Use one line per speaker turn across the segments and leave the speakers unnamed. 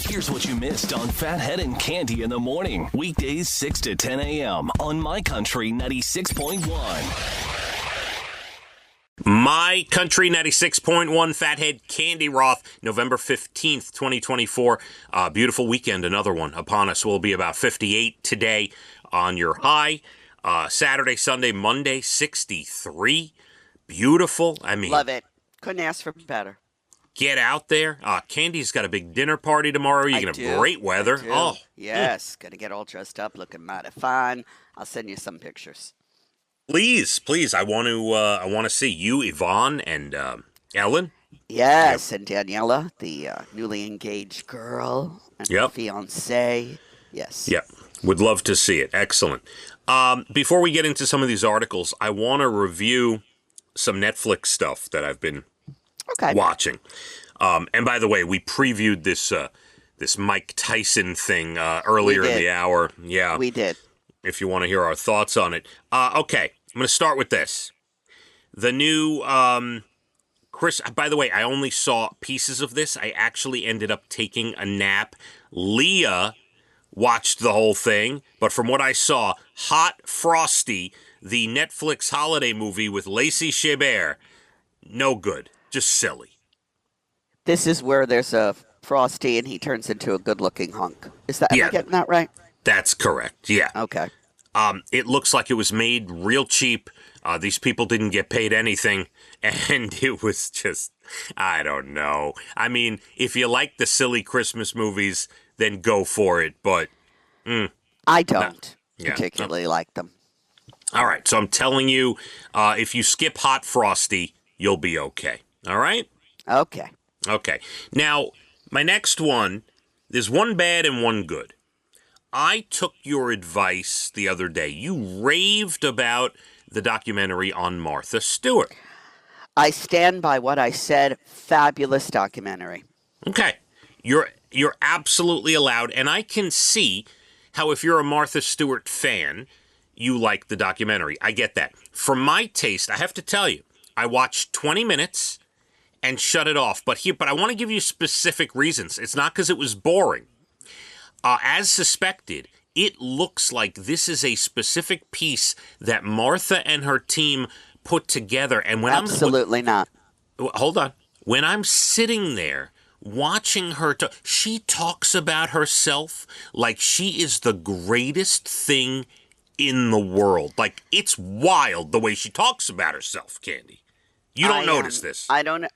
Here's what you missed on Phathead and Cande in the morning. Weekdays 6 to 10 a.m. on My Country 96.1.
My Country 96.1, Phathead, Cande Roth, November 15th, 2024. Beautiful weekend, another one upon us. Will be about 58 today on your high. Saturday, Sunday, Monday, 63. Beautiful. I mean,
love it. Couldn't ask for better.
Get out there. Candy's got a big dinner party tomorrow. You're going to have great weather. Oh,
yes. Going to get all dressed up, looking mighty fine. I'll send you some pictures.
Please. I want to see you, Yvonne, and Ellen.
Yes, and Daniela, the newly engaged girl and her fiance. Yes.
Yep. Would love to see it. Excellent. Before we get into some of these articles, I want to review some Netflix stuff that I've been watching. And by the way, we previewed this Mike Tyson thing earlier in the hour. Yeah,
we did.
If you want to hear our thoughts on it. Okay, I'm going to start with this. The new Chris. By the way, I only saw pieces of this. I actually ended up taking a nap. Leah watched the whole thing, but from what I saw, Hot Frosty, the Netflix holiday movie with Lacey Chabert, no good. Just silly.
This is where there's a Frosty and he turns into a good-looking hunk. Am I getting that right?
That's correct, yeah.
Okay.
It looks like it was made real cheap. These people didn't get paid anything, and it was just, I don't know. I mean, if you like the silly Christmas movies, then go for it, but
I don't particularly like them.
All right, so I'm telling you, if you skip Hot Frosty, you'll be okay. All right?
Okay.
Now, my next one, there's one bad and one good. I took your advice the other day. You raved about the documentary on Martha Stewart.
I stand by what I said. Fabulous documentary.
Okay. You're absolutely allowed, and I can see how if you're a Martha Stewart fan, you like the documentary. I get that. For my taste, I have to tell you, I watched 20 minutes and shut it off. But I want to give you specific reasons. It's not because it was boring. As suspected, it looks like this is a specific piece that Martha and her team put together. And when
Absolutely not.
Hold on. When I'm sitting there watching her, she talks about herself like she is the greatest thing in the world. Like, it's wild the way she talks about herself, Cande. You don't notice this.
I don't.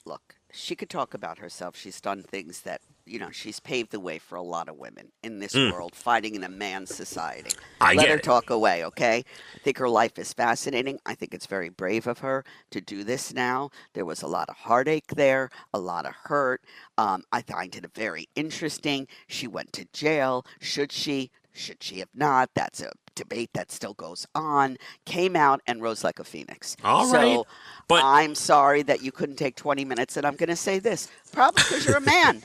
Look, she could talk about herself. She's done things that, she's paved the way for a lot of women in this world, fighting in a man's society. Let her talk away, okay? I think her life is fascinating. I think it's very brave of her to do this now. There was a lot of heartache there, a lot of hurt. I find it very interesting. She went to jail. Should she have not? That's a debate that still goes on. Came out and rose like a phoenix.
All right.
But I'm sorry that you couldn't take 20 minutes, and I'm going to say this. Probably because you're a man.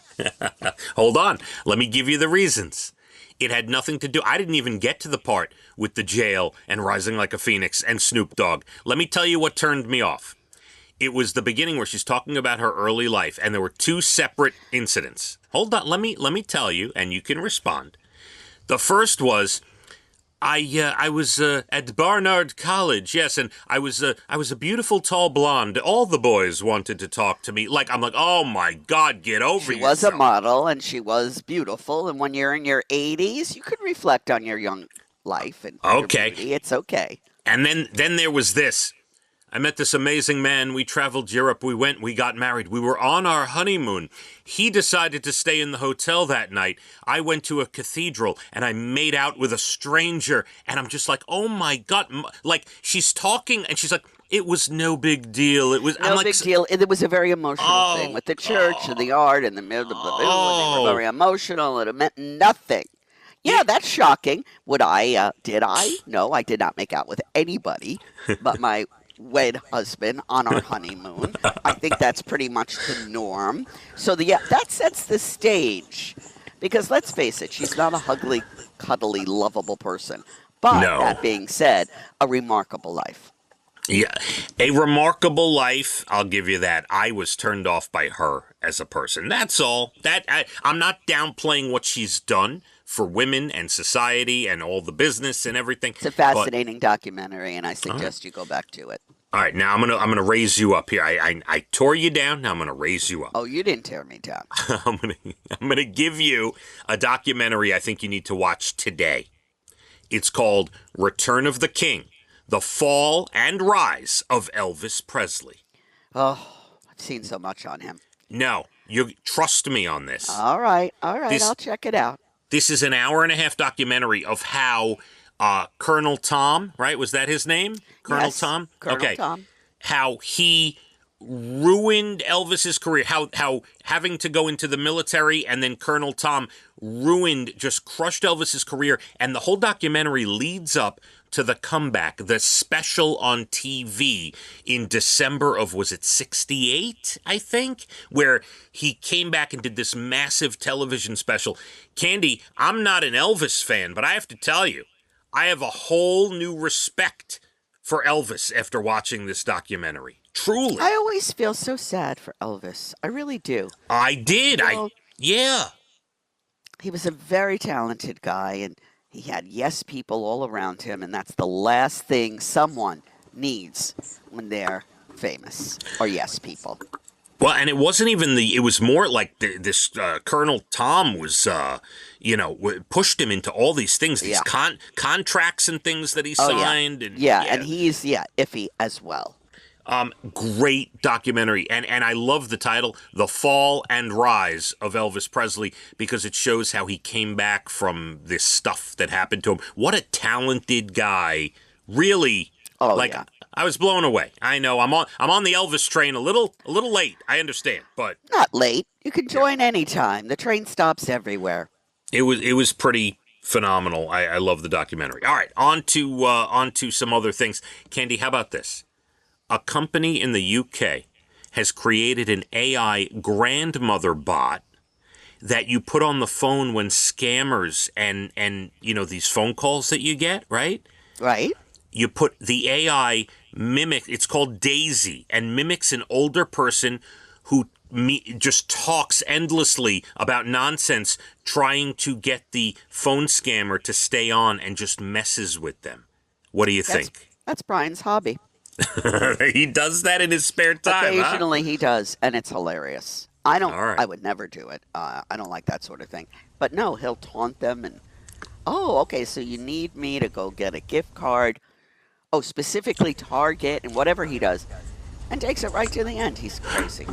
Hold on. Let me give you the reasons. It had nothing to do. I didn't even get to the part with the jail and rising like a phoenix and Snoop Dogg. Let me tell you what turned me off. It was the beginning where she's talking about her early life, and there were two separate incidents. Hold on. Let me tell you, and you can respond. The first was, I was at Barnard College, yes, and I was a beautiful tall blonde. All the boys wanted to talk to me. I'm like, oh my God, get over yourself.
She was a model, and she was beautiful. And when you're in your 80s, you could reflect on your young life and your beauty. It's okay.
And then there was this. I met this amazing man. We traveled Europe. We got married. We were on our honeymoon. He decided to stay in the hotel that night. I went to a cathedral and I made out with a stranger. And I'm just like, oh my God. Like, she's talking and she's like, it was no big deal. It was
no big deal. It was a very emotional thing with the church and the art and the middle of the They were very emotional and it meant nothing. Yeah, that's shocking. Did I? No, I did not make out with anybody but my wed husband on our honeymoon. I think that's pretty much the norm. So that sets the stage. Because let's face it, she's not a ugly, cuddly, lovable person. But that being said, a remarkable life.
Yeah, a remarkable life. I'll give you that. I was turned off by her as a person. That's all. I'm not downplaying what she's done for women and society and all the business and everything.
It's a fascinating documentary, and I suggest you go back to it.
All right, now I'm gonna raise you up here. I tore you down. Now I'm gonna raise you up.
Oh, you didn't tear me down.
I'm gonna give you a documentary I think you need to watch today. It's called Return of the King: The Fall and Rise of Elvis Presley.
Oh, I've seen so much on him.
No, you trust me on this.
All right, I'll check it out.
This is an hour-and-a-half documentary of how Colonel Tom, right? Was that his name? Colonel Tom?
Colonel Tom.
How he ruined Elvis's career, how having to go into the military and then Colonel Tom just crushed Elvis's career. And the whole documentary leads up to the comeback, the special on TV in December of, was it 68, I think, where he came back and did this massive television special. Cande, I'm not an Elvis fan, but I have to tell you, I have a whole new respect for Elvis after watching this documentary. Truly.
I always feel so sad for Elvis. I really do.
I did. Yeah.
He was a very talented guy, and he had yes people all around him, and that's the last thing someone needs when they're famous, or yes people.
Well, and it wasn't even it was more like this Colonel Tom was, pushed him into all these things, these contracts and things that he signed.
And he's, iffy as well.
Great documentary. And I love the title, The Fall and Rise of Elvis Presley, because it shows how he came back from this stuff that happened to him. What a talented guy. Really. I was blown away. I know I'm on the Elvis train a little late. I understand, but
not late. You can join anytime. The train stops everywhere.
It was pretty phenomenal. I love the documentary. All right, on to some other things. Cande, how about this? A company in the UK has created an AI grandmother bot that you put on the phone when scammers and these phone calls that you get, right?
Right.
You put the AI it's called Daisy, and mimics an older person who just talks endlessly about nonsense, trying to get the phone scammer to stay on and just messes with them. What do you think?
That's Brian's hobby.
He does that in his spare time.
Occasionally he does, and it's hilarious. I don't.
All right.
I would never do it. I don't like that sort of thing. But no, he'll taunt them and, oh, okay, so you need me to go get a gift card. Oh, specifically Target and whatever he does, and takes it right to the end. He's crazy.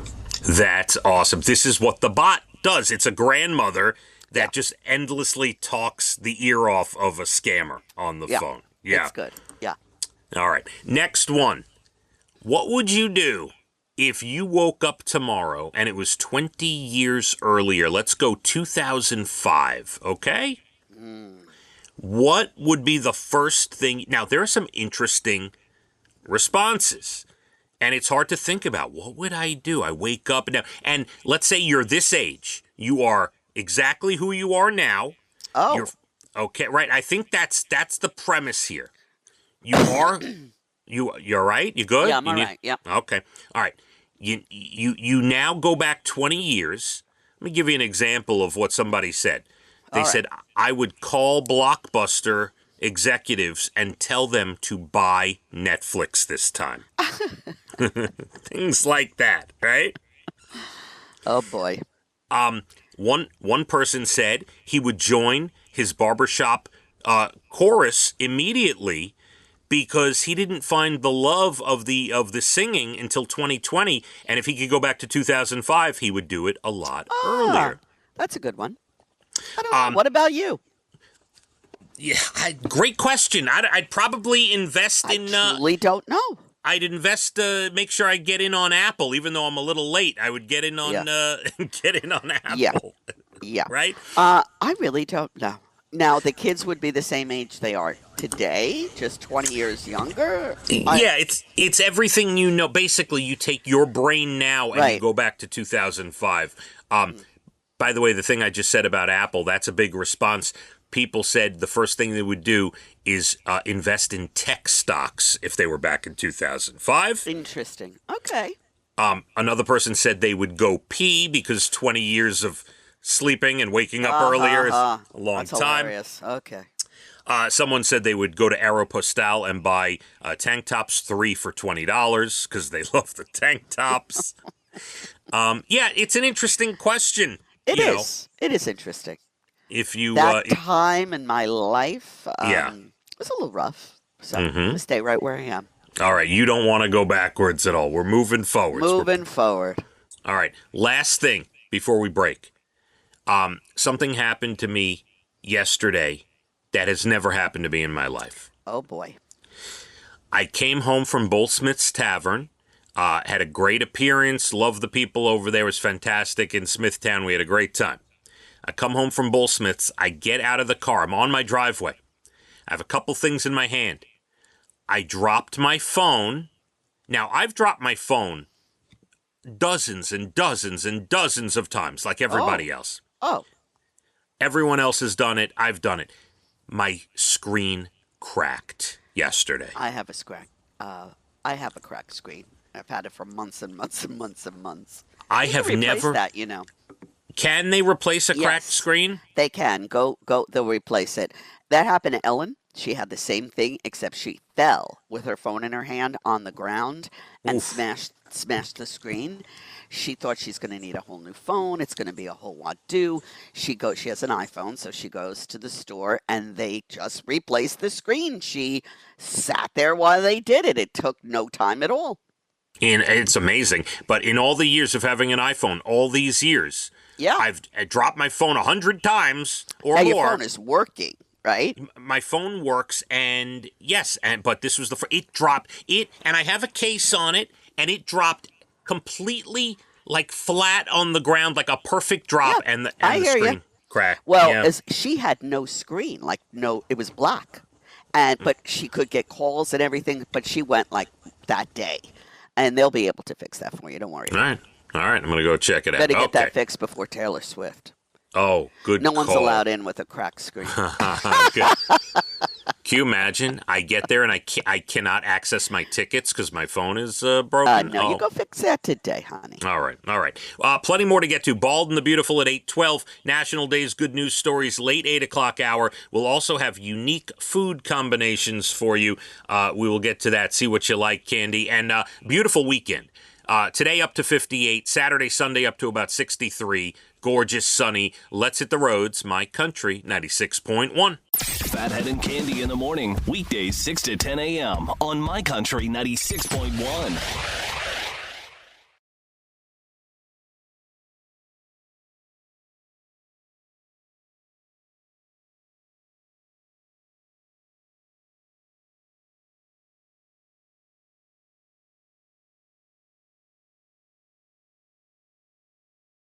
That's awesome. This is what the bot does. It's a grandmother that just endlessly talks the ear off of a scammer on the phone. Yeah,
it's good. Yeah.
All right. Next one. What would you do if you woke up tomorrow and it was 20 years earlier? Let's go 2005, okay? What would be the first thing? Now, there are some interesting responses, and it's hard to think about. What would I do? I wake up now, and let's say you're this age. You are exactly who you are now.
Oh.
Okay, right. I think that's the premise here. You are, you're right? You good?
Yeah, I'm all right. Yep.
Okay. All right. You now go back 20 years. Let me give you an example of what somebody said. They said, I would call Blockbuster executives and tell them to buy Netflix this time. Things like that, right?
Oh, boy.
One person said he would join his barbershop chorus immediately because he didn't find the love of the singing until 2020, and if he could go back to 2005, he would do it a lot earlier.
That's a good one. I don't know. What about you?
Yeah, great question. I'd probably invest in.
I truly don't know.
I'd invest. Make sure I get in on Apple, even though I'm a little late. I would get in on Apple.
Yeah.
Right.
I really don't know. Now the kids would be the same age they are today, just 20 years younger.
It's everything you know. Basically, you take your brain now and you go back to 2005. By the way, the thing I just said about Apple, that's a big response. People said the first thing they would do is invest in tech stocks if they were back in 2005.
Interesting. Okay.
Another person said they would go pee because 20 years of sleeping and waking up earlier is a long
That's
time.
Hilarious. Okay.
Someone said they would go to Aeropostale and buy tank tops, 3 for $20 because they love the tank tops. Yeah, it's an interesting question.
It is. It is interesting.
If you
time in my life, it was a little rough. So I'm gonna stay right where I am.
All right, you don't want to go backwards at all. We're moving forward.
Forward.
All right, last thing before we break. Something happened to me yesterday that has never happened to me in my life.
Oh boy.
I came home from Bolsmith's Tavern. Had a great appearance. Loved the people over there. It was fantastic in Smithtown. We had a great time. I come home from Bolsmith's. I get out of the car. I'm on my driveway. I have a couple things in my hand. I dropped my phone. Now, I've dropped my phone dozens and dozens and dozens of times, like everybody else.
Oh.
Everyone else has done it. I've done it. My screen cracked yesterday.
I have a cracked screen. I've had it for months and months and months and months.
I have never.
That,
Can they replace a cracked screen?
They can. Go. They'll replace it. That happened to Ellen. She had the same thing, except she fell with her phone in her hand on the ground and smashed the screen. She thought she's going to need a whole new phone. It's going to be a whole lot-do. She has an iPhone, so she goes to the store, and they just replaced the screen. She sat there while they did it. It took no time at all.
And it's amazing. But in all the years of having an iPhone, all these years, I've dropped my phone 100 times or more.
Your phone is working, right?
My phone works, and yes, but this was it dropped. And I have a case on it, and it dropped completely like flat on the ground, like a perfect drop, and the screen cracked.
Well, as she had no screen, it was black, but she could get calls and everything, but she went like that day. And they'll be able to fix that for you. Don't worry.
All right. I'm going to go check it out.
Better get that fixed before Taylor Swift.
Oh, good
No one's allowed in with a cracked screen.
Can you imagine? I get there and I cannot access my tickets because my phone is broken.
No, you go fix that today, honey.
All right. Plenty more to get to. Bald and the Beautiful at 8:12. National Days Good News Stories, late 8 o'clock hour. We'll also have unique food combinations for you. We will get to that. See what you like, Cande. And beautiful weekend. Today up to 58. Saturday, Sunday up to about 63. Gorgeous, sunny. Let's hit the roads. My Country 96.1.
Phathead and Cande in the morning. Weekdays 6 to 10 a.m. on My Country 96.1.